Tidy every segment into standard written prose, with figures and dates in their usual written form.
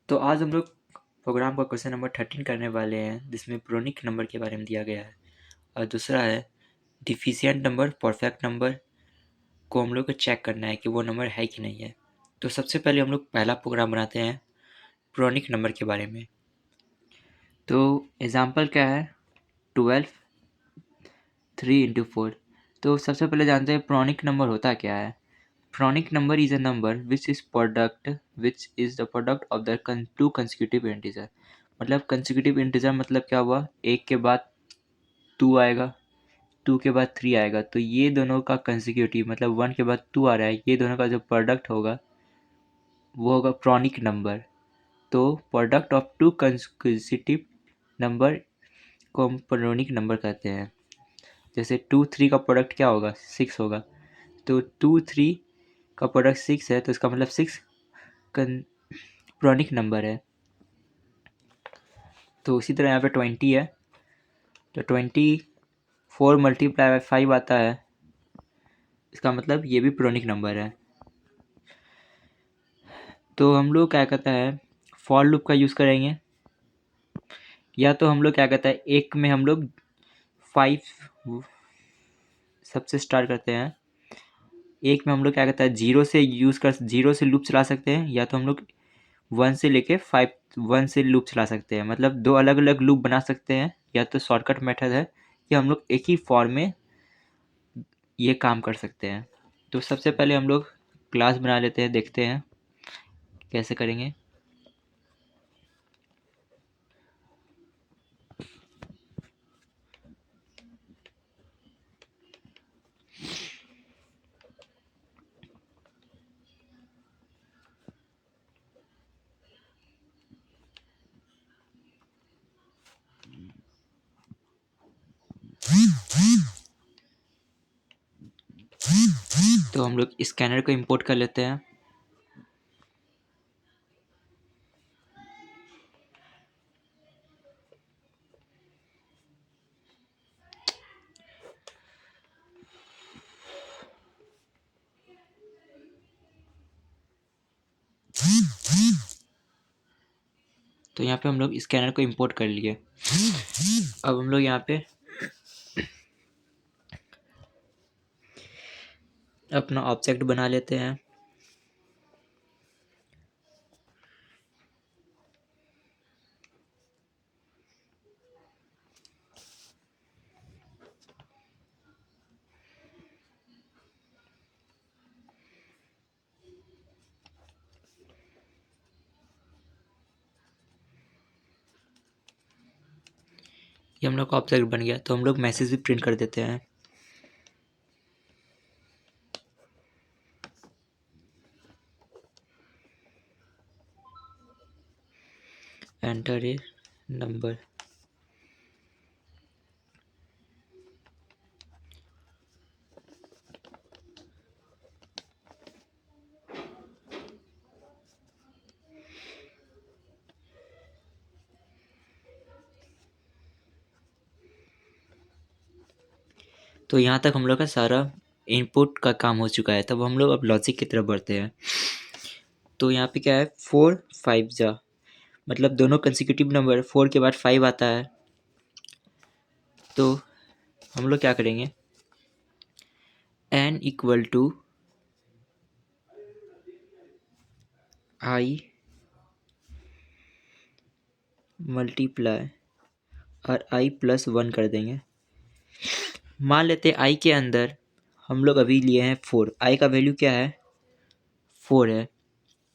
तो आज हम लोग प्रोग्राम का क्वेश्चन नंबर 13 करने वाले हैं, जिसमें प्रोनिक नंबर के बारे में दिया गया है और दूसरा है डिफिशिएंट नंबर, परफेक्ट नंबर को हम लोग को चेक करना है कि वो नंबर है कि नहीं है। तो सबसे पहले हम लोग पहला प्रोग्राम बनाते हैं प्रोनिक नंबर के बारे में। तो एग्जाम्पल क्या है, 12 3 इंटू 4। तो सबसे पहले जानते हैं प्रोनिक नंबर होता क्या है। Pronic number is a number which is the product of the two consecutive integer. मतलब कंसेक्यूटिव इंटीजर मतलब क्या हुआ, एक के बाद 2 आएगा, 2 के बाद 3 आएगा, तो ये दोनों का कंसेक्यूटिव मतलब 1 के बाद 2 आ रहा है, ये दोनों का जो प्रोडक्ट होगा वो होगा प्रोनिक नंबर। तो product of to consecutive number को हम प्रोनिक नंबर कहते हैं। जैसे 2 3 का प्रोडक्ट क्या होगा, 6 होगा, तो 2 3 का प्रोडक्ट 6 है, तो इसका मतलब 6 प्रोनिक नंबर है। तो उसी तरह यहाँ पे 20 है, तो 24 मल्टीप्लाई बाई 5 आता है, इसका मतलब ये भी प्रोनिक नंबर है। तो हम लोग क्या कहता है फॉर लूप का यूज़ करेंगे, या तो हम लोग क्या कहता है एक में हम लोग 5 सबसे स्टार्ट करते हैं, एक में हम लोग क्या कहता है जीरो से लूप चला सकते हैं, या तो हम लोग 1 से लेके 5 1 से लूप चला सकते हैं। मतलब दो अलग अलग लूप बना सकते हैं, या तो शॉर्टकट मेथड है कि हम लोग एक ही फॉर में ये काम कर सकते हैं। तो सबसे पहले हम लोग क्लास बना लेते हैं, देखते हैं कैसे करेंगे। तो हम लोग स्कैनर को इंपोर्ट कर लेते हैं। तो यहाँ पे हम लोग स्कैनर को इंपोर्ट कर लिए। अब हम लोग यहाँ पे अपना ऑब्जेक्ट बना लेते हैं। ये हम लोग का ऑब्जेक्ट बन गया, तो हम लोग मैसेज भी प्रिंट कर देते हैं। Enter a number. तो यहाँ तक हम लोग का सारा इनपुट का काम हो चुका है। तब हम लोग अब लॉजिक की तरफ बढ़ते हैं। तो यहाँ पे क्या है, 4 5 जा, मतलब दोनों कंसेक्यूटिव नंबर 4 के बाद 5 आता है। तो हम लोग क्या करेंगे, n equal to i multiply और i प्लस 1 कर देंगे। मान लेते हैं i के अंदर हम लोग अभी लिए हैं 4, i का वैल्यू क्या है 4 है,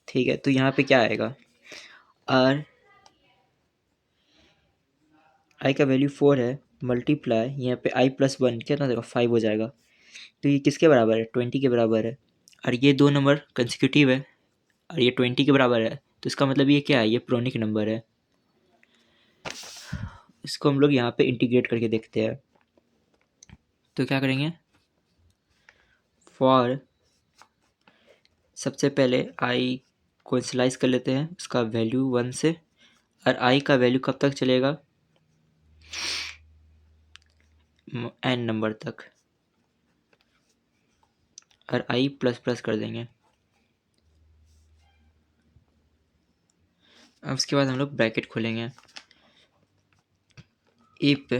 ठीक है। तो यहाँ पे क्या आएगा, और i का वैल्यू 4 है मल्टीप्लाई यहाँ पे i प्लस 1 कितना देगा 5 हो जाएगा। तो ये किसके बराबर है, 20 के बराबर है। और ये दो नंबर कंसेक्यूटिव है और ये 20 के बराबर है, तो इसका मतलब ये क्या है, ये प्रोनिक नंबर है। इसको हम लोग यहाँ पे इंटीग्रेट करके देखते हैं। तो क्या करेंगे, फॉर सबसे पहले i को इनिशियलाइज कर लेते हैं, उसका वैल्यू 1 से, और i का वैल्यू कब तक चलेगा, n नंबर तक, और i प्लस प्लस कर देंगे। अब उसके बाद हम लोग ब्रैकेट खोलेंगे। If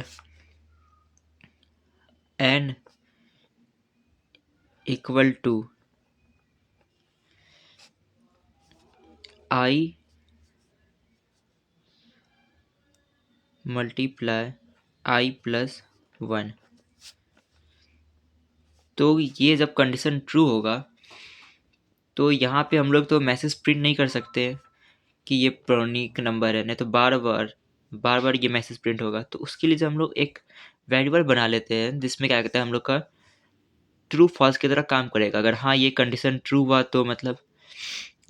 n equal to i multiply i plus 1, तो ये जब कंडीशन ट्रू होगा तो यहाँ पे हम लोग तो मैसेज प्रिंट नहीं कर सकते कि ये प्रोनिक नंबर है, नहीं तो बार बार ये मैसेज प्रिंट होगा। तो उसके लिए जो हम लोग एक वेरिएबल बना लेते हैं जिसमें क्या कहते हैं हम लोग का ट्रू फॉल्स की तरह काम करेगा। अगर हाँ ये कंडीशन ट्रू हुआ तो मतलब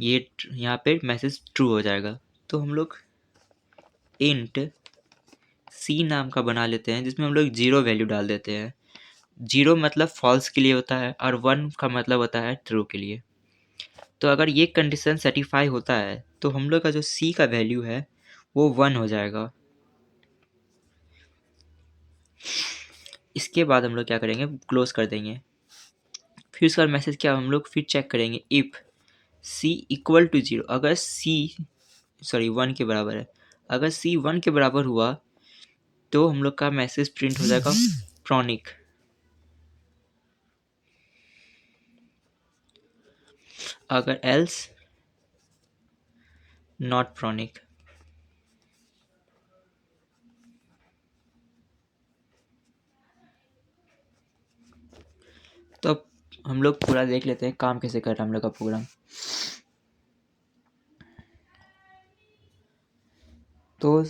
ये यहाँ पे मैसेज ट्रू हो जाएगा। तो हम लोग इंट सी नाम का बना लेते हैं जिसमें हम लोग 0 वैल्यू डाल देते हैं। 0 मतलब फॉल्स के लिए होता है और 1 का मतलब होता है ट्रू के लिए। तो अगर ये कंडीशन सेटिफाई होता है तो हम लोग का जो सी का वैल्यू है वो 1 हो जाएगा। इसके बाद हम लोग क्या करेंगे, क्लोज कर देंगे। फिर उसका मैसेज क्या हम लोग फिर चेक करेंगे, इफ़ सी इक्वल टू 0, अगर सी 1 के बराबर है, अगर सी 1 के बराबर हुआ तो हम लोग का मैसेज प्रिंट हो जाएगा प्रोनिक। अगर एल्स नॉट प्रोनिक। तो अब हम लोग पूरा देख लेते हैं काम कैसे कर रहा है हम लोग का प्रोग्राम। तो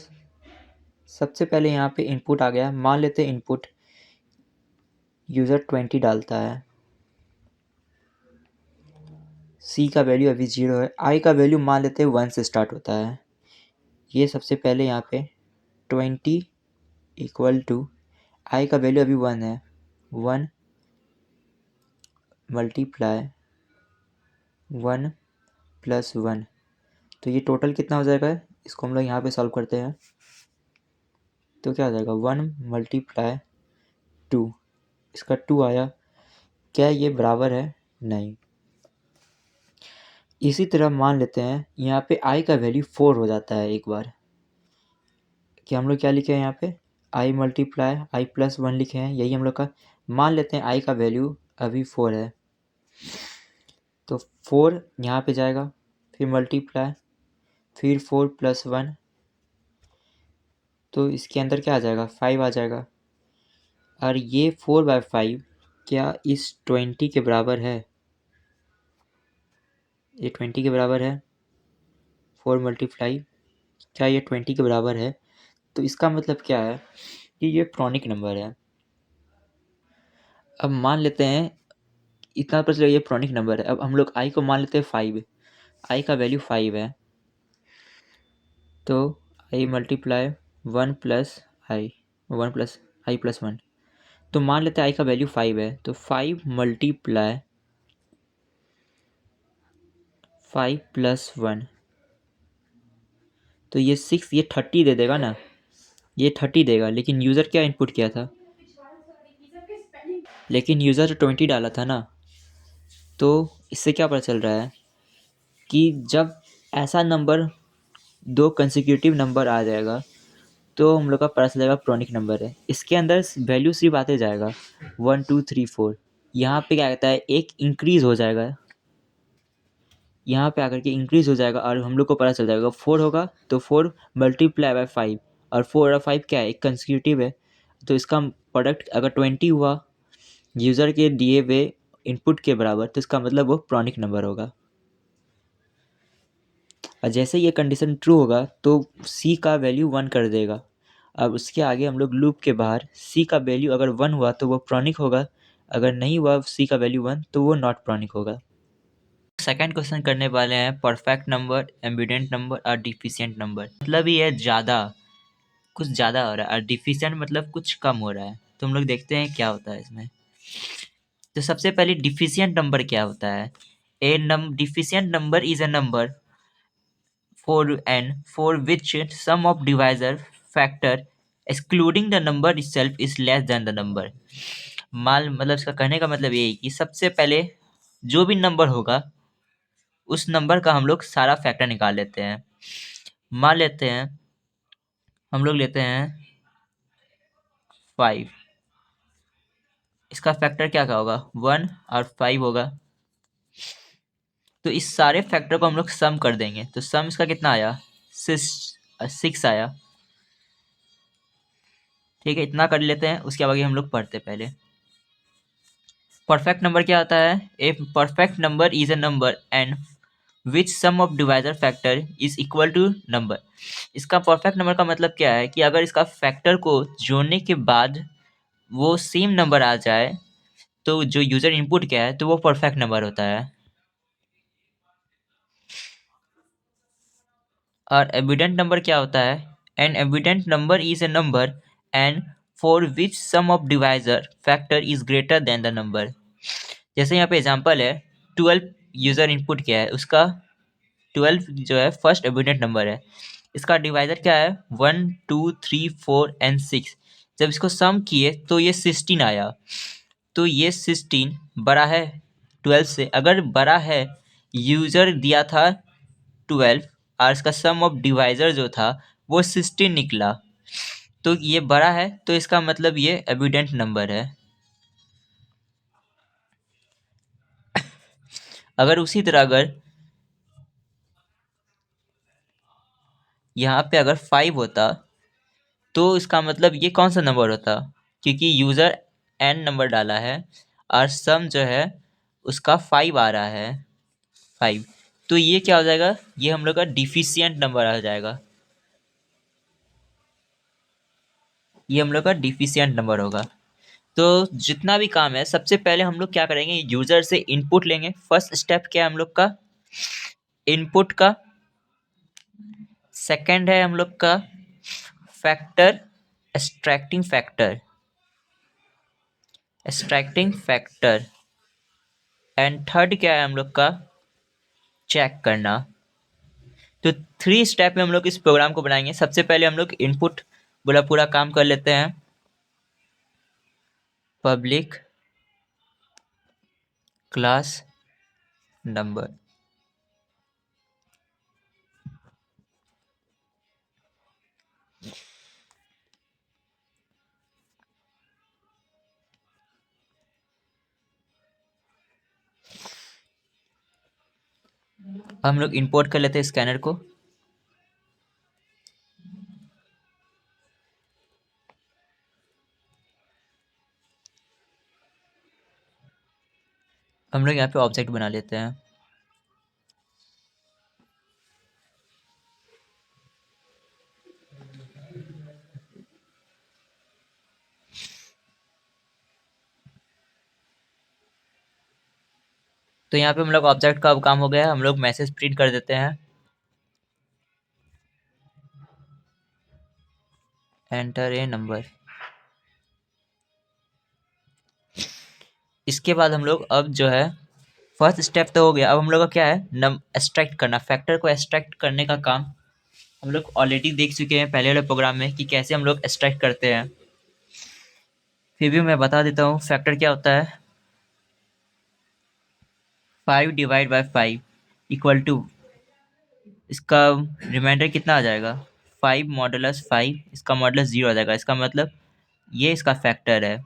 सबसे पहले यहाँ पे इनपुट आ गया। मान लेते हैं इनपुट यूज़र 20 डालता है, सी का वैल्यू अभी 0 है, आई का वैल्यू मान लेते हैं 1 से स्टार्ट होता है। ये सबसे पहले यहाँ पे 20 इक्वल टू आई का वैल्यू अभी 1 है, 1 मल्टीप्लाई 1 प्लस 1, तो ये टोटल कितना हो जाएगा, इसको हम लोग यहाँ पे सॉल्व करते हैं। तो क्या आ जाएगा 1 मल्टीप्लाई 2, इसका 2 आया। क्या ये बराबर है, नहीं। इसी तरह मान लेते हैं यहाँ पे आई का वैल्यू 4 हो जाता है एक बार, कि हम लोग क्या लिखे हैं यहाँ पे आई मल्टीप्लाई आई प्लस 1 लिखे हैं, यही हम लोग का। मान लेते हैं आई का वैल्यू अभी 4 है, तो 4 यहाँ पे जाएगा, फिर मल्टीप्लाई, फिर 4 प्लस 1, तो इसके अंदर क्या आ जाएगा 5 आ जाएगा। और ये 4/5 क्या इस 20 के बराबर है, ये 20 के बराबर है। 4 मल्टीप्लाई, क्या ये 20 के बराबर है, तो इसका मतलब क्या है कि ये प्रोनिक नंबर है। अब मान लेते हैं इतना पता चला ये प्रोनिक नंबर है। अब हम लोग आई को मान लेते हैं 5, आई का वैल्यू 5 है, तो आई मल्टीप्लाई 1 प्लस आई, 1 प्लस आई प्लस 1, तो मान लेते हैं आई का वैल्यू 5 है, तो 5 मल्टीप्लाई 5 प्लस 1, तो ये 6, ये 30 दे देगा ना, ये 30 देगा। लेकिन यूज़र क्या इनपुट किया था, लेकिन यूज़र 20 डाला था ना। तो इससे क्या पता चल रहा है कि जब ऐसा नंबर 2 कंसेक्यूटिव नंबर आ जाएगा तो हम लोग का पता चलेगा प्रोनिक नंबर है। इसके अंदर वैल्यू सिर्फ आते जाएगा 1 2 3 4। यहाँ पे क्या कहता है एक इंक्रीज़ हो जाएगा, यहाँ पे आकर के इंक्रीज़ हो जाएगा और हम लोग को पता चल जाएगा 4 होगा तो 4 मल्टीप्लाई बाय 5, और 4 और 5 क्या है, एक कंसेक्यूटिव है, तो इसका प्रोडक्ट अगर 20 हुआ यूज़र के दिए हुए इनपुट के बराबर, तो इसका मतलब वो प्रोनिक नंबर होगा। और जैसे ये कंडीशन ट्रू होगा तो सी का वैल्यू 1 कर देगा। अब उसके आगे हम लोग लूप के बाहर सी का वैल्यू अगर 1 हुआ तो वो प्रोनिक होगा, अगर नहीं हुआ सी का वैल्यू 1 तो वो नॉट प्रोनिक होगा। सेकंड क्वेश्चन करने वाले हैं परफेक्ट नंबर, एम्बिडेंट नंबर और डिफिशिएंट नंबर। मतलब ये है ज़्यादा, कुछ ज़्यादा हो रहा है, और डिफिशिएंट मतलब कुछ कम हो रहा है। तो हम लोग देखते हैं क्या होता है इसमें। तो सबसे पहले डिफिशिएंट नंबर क्या होता है। Deficient number is a number for which sum of divisor factor excluding the number itself is less than the number। मतलब इसका कहने का मतलब ये है कि सबसे पहले जो भी नंबर होगा उस नंबर का हम लोग सारा फैक्टर निकाल लेते हैं। मान लेते हैं हम लोग लेते हैं 5, इसका फैक्टर क्या क्या होगा, 1 और 5 होगा। तो इस सारे फैक्टर को हम लोग सम कर देंगे, तो सम इसका कितना आया, 6 आया। ठीक है, इतना कर लेते हैं, उसके आगे हम लोग पढ़ते हैं पहले। परफेक्ट नंबर क्या होता है, a perfect number is a number and which sum of divisor factor is equal to number. इसका परफेक्ट नंबर का मतलब क्या है कि अगर इसका फैक्टर को जोड़ने के बाद वो सेम नंबर आ जाए तो जो यूजर इनपुट क्या है तो वो परफेक्ट नंबर होता है। और एविडेंट नंबर क्या होता है, an evident number is a number and for which sum of divisor factor is greater than the number. जैसे यहाँ पे एग्जांपल है 12 यूजर इनपुट क्या है, उसका 12 जो है फर्स्ट एविडेंट नंबर है। इसका डिवाइजर क्या है 1 2 3 4 एंड 6। जब इसको सम किए तो ये 16 आया। तो ये 16 बड़ा है 12 से, अगर बड़ा है, यूजर दिया था 12 और इसका सम ऑफ डिवाइजर जो था वो 16 निकला, तो ये बड़ा है, तो इसका मतलब ये एविडेंट नंबर है। अगर उसी तरह अगर यहाँ पे अगर 5 होता तो इसका मतलब ये कौन सा नंबर होता, क्योंकि यूजर एन नंबर डाला है और सम जो है उसका 5 आ रहा है, 5। तो ये क्या हो जाएगा, ये हम लोग का डिफिशियंट नंबर आ जाएगा, ये हम लोग का डिफिशियंट नंबर होगा। तो जितना भी काम है सबसे पहले हम लोग क्या करेंगे, यूजर से इनपुट लेंगे। फर्स्ट स्टेप क्या है हम लोग का, इनपुट का। सेकंड है हम लोग का factor, extracting factor, extracting factor. And third क्या है हम लोग का, चेक करना। तो 3 स्टेप में हम लोग इस प्रोग्राम को बनाएंगे। सबसे पहले हम लोग इनपुट बोला पूरा काम कर लेते हैं, पब्लिक क्लास नंबर। हम लोग इंपोर्ट कर लेते हैं स्कैनर को। हम लोग यहाँ पे ऑब्जेक्ट बना लेते हैं। तो यहाँ पे हम लोग ऑब्जेक्ट का अब काम हो गया है, हम लोग मैसेज प्रिंट कर देते हैं, एंटर ए नंबर। इसके बाद हम लोग अब जो है फर्स्ट स्टेप तो हो गया, अब हम लोग का क्या है, नम एक्सट्रैक्ट करना, फैक्टर को एक्सट्रैक्ट करने का काम हम लोग ऑलरेडी देख चुके हैं पहले वाले प्रोग्राम में कि कैसे हम लोग एक्सट्रैक्ट करते हैं। फिर भी मैं बता देता हूँ फैक्टर क्या होता है। 5 डिवाइड बाई 5 इक्वल टू, इसका रिमाइंडर कितना आ जाएगा, 5 मॉडुलस 5, इसका मॉडुलस 0 आ जाएगा। इसका मतलब ये इसका फैक्टर है।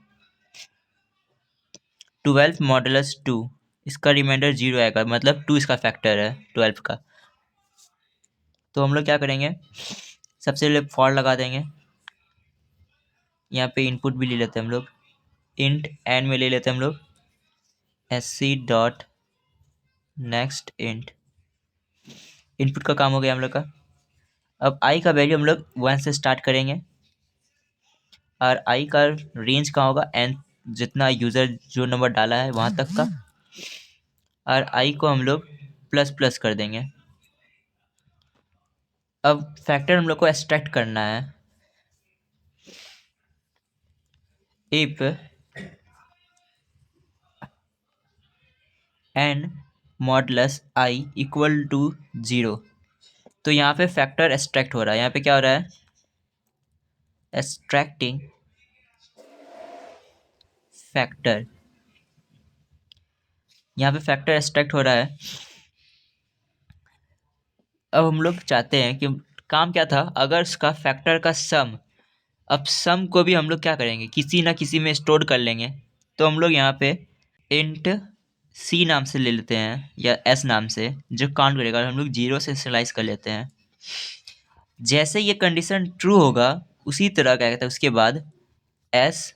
12 मॉडुलस 2, इसका रिमाइंडर 0 आएगा, मतलब 2 इसका फैक्टर है 12 का। तो हम लोग क्या करेंगे, सबसे पहले फॉर लगा देंगे। यहाँ पे इनपुट भी ले लेते हैं हम लोग, इंट एन में ले लेते हैं हम लोग sc dot next int. Input का काम हो गया हम लोग का। अब आई का वैल्यू हम लोग 1 से स्टार्ट करेंगे और आई का रेंज कहाँ होगा, एन, जितना यूज़र जो नंबर डाला है वहाँ तक का। और आई को हम लोग प्लस प्लस कर देंगे। अब फैक्टर हम लोग को एक्सट्रैक्ट करना है। If n modulus i equal to 0, तो यहाँ पे फैक्टर एक्सट्रैक्ट हो रहा है। यहाँ पे क्या हो रहा है, एक्सट्रैक्टिंग फैक्टर। यहाँ पे फैक्टर एक्सट्रैक्ट हो रहा है। अब हम लोग चाहते हैं कि काम क्या था, अगर उसका फैक्टर का सम, अब सम को भी हम लोग क्या करेंगे, किसी ना किसी में स्टोर कर लेंगे। तो हम लोग यहाँ पे इंट सी नाम से ले लेते हैं या एस नाम से, जो काउंट करेगा, हम लोग जीरो से इनिशियलाइज कर लेते हैं। जैसे ये कंडीशन ट्रू होगा उसी तरह क्या कहते हैं उसके बाद एस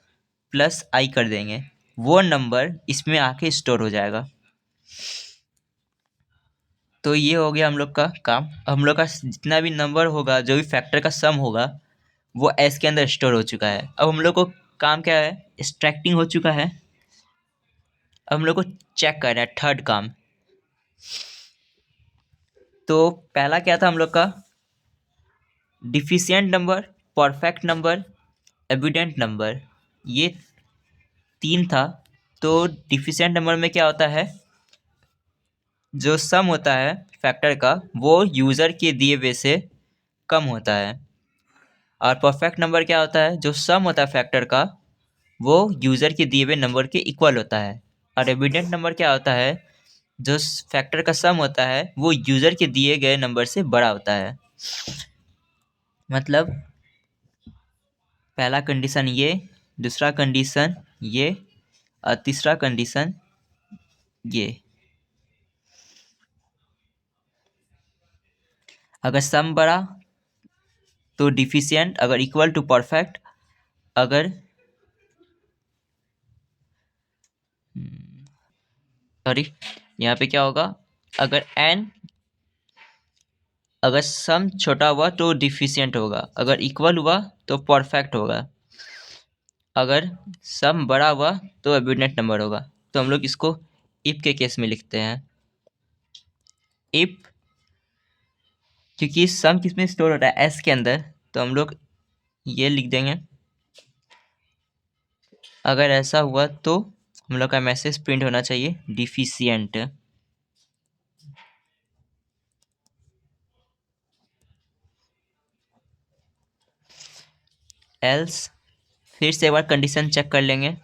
प्लस आई कर देंगे, वो नंबर इसमें आके स्टोर हो जाएगा। तो ये हो गया हम लोग का काम। हम लोग का जितना भी नंबर होगा, जो भी फैक्टर का सम होगा, वो एस के अंदर स्टोर हो चुका है। अब हम लोग को काम क्या है, एक्सट्रैक्टिंग हो चुका है। अब हम लोग को चेक करना है थर्ड काम। तो पहला क्या था हम लोग का, deficient number, perfect number, evident number, ये तीन था। तो डिफिशिएंट नंबर में क्या होता है, जो सम होता है फैक्टर का वो यूज़र के दिए हुए से कम होता है। और परफेक्ट नंबर क्या होता है, जो सम होता है फैक्टर का वो यूज़र के दिए हुए नंबर के इक्वल होता है। और एविडेंट नंबर क्या होता है, जो फैक्टर का सम होता है वो यूज़र के दिए गए नंबर से बड़ा होता है। मतलब पहला कंडीशन ये, दूसरा कंडीशन ये, और तीसरा कंडीशन ये। अगर सम बड़ा तो डिफिशिएंट, अगर इक्वल टू परफेक्ट, अगर सॉरी यहाँ पे क्या होगा, अगर एन, अगर सम छोटा हुआ तो डिफिशिएंट होगा, अगर इक्वल हुआ तो परफेक्ट होगा, अगर सम बड़ा हुआ तो एब्यूडेंट नंबर होगा। तो हम लोग इसको इफ के केस में लिखते हैं। इफ, क्योंकि सम किस में स्टोर होता है, एस के अंदर, तो हम लोग ये लिख देंगे। अगर ऐसा हुआ तो हम लोग का मैसेज प्रिंट होना चाहिए डिफिशिएंट। एल्स, फिर से एक बार कंडीशन चेक कर लेंगे।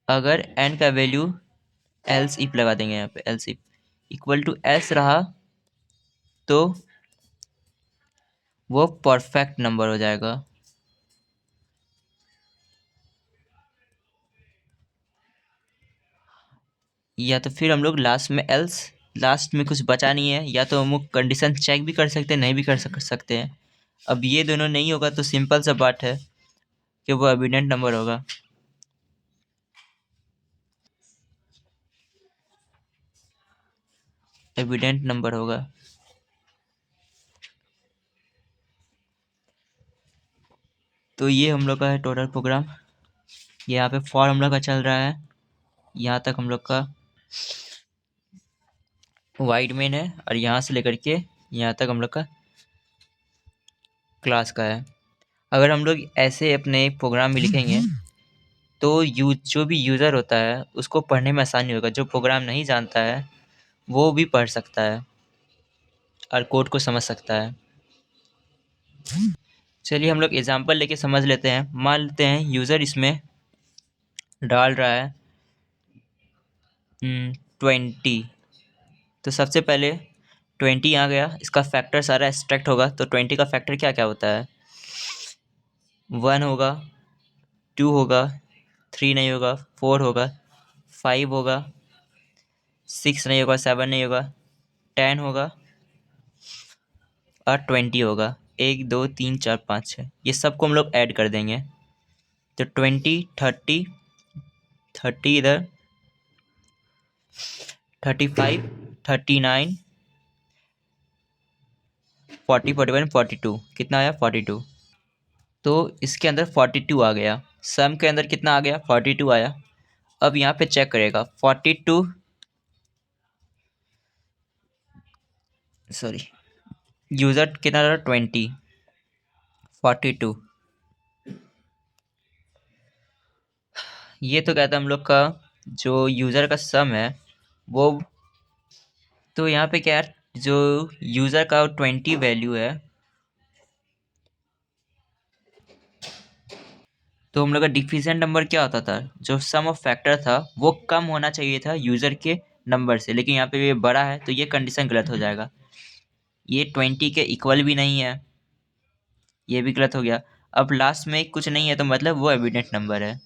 अगर एन का वैल्यू, एल्स इफ लगा देंगे यहाँ पे, else if equal to s रहा तो वो परफेक्ट नंबर हो जाएगा। या तो फिर हम लोग लास्ट में एल्स, लास्ट में कुछ बचा नहीं है, या तो हम लोग कंडीशन चेक भी कर सकते हैं, नहीं भी कर सकते हैं। अब ये दोनों नहीं होगा तो सिंपल सा बात है कि वो एविडेंट नंबर होगा। एविडेंट नंबर होगा। तो ये हम लोग का है टोटल प्रोग्राम। यहाँ पे फॉर हम लोग का चल रहा है, यहाँ तक हम लोग का वाइड मेन है, और यहाँ से लेकर के यहाँ तक हम लोग का क्लास का है। अगर हम लोग ऐसे अपने प्रोग्राम में लिखेंगे तो जो भी यूज़र होता है उसको पढ़ने में आसानी होगा। जो प्रोग्राम नहीं जानता है वो भी पढ़ सकता है और कोड को समझ सकता है। चलिए हम लोग एग्जांपल लेके समझ लेते हैं। मान लेते हैं यूज़र इसमें डाल रहा है 20। तो सबसे पहले 20 आ गया, इसका फैक्टर सारा एक्सट्रैक्ट होगा। तो 20 का फैक्टर क्या क्या होता है, 1 होगा, 2 होगा, 3 नहीं होगा, 4 होगा, 5 होगा, 6 नहीं होगा, 7 नहीं होगा, 10 होगा, और 20 होगा। 1 2 3 4 5 6, ये सबको हम लोग ऐड कर देंगे। तो 20, 30, 30 इधर, 35, 39, 40, 41, 42, कितना आया 42। तो इसके अंदर 42 आ गया, सम के अंदर कितना आ गया 42 आया। अब यहाँ पे चेक करेगा 42, सॉरी यूज़र कितना रहा 20, 42। ये तो कहता है हम लोग का जो यूज़र का सम है वो। तो यहाँ पे क्या है, जो यूज़र का 20 वैल्यू है, तो हम लोग का डिफिशिएंट नंबर क्या होता था, जो सम ऑफ फैक्टर था वो कम होना चाहिए था यूज़र के नंबर से, लेकिन यहाँ पे ये बड़ा है तो ये कंडीशन गलत हो जाएगा। ये 20 के इक्वल भी नहीं है, ये भी गलत हो गया। अब लास्ट में कुछ नहीं है तो मतलब वो एविडेंट नंबर है।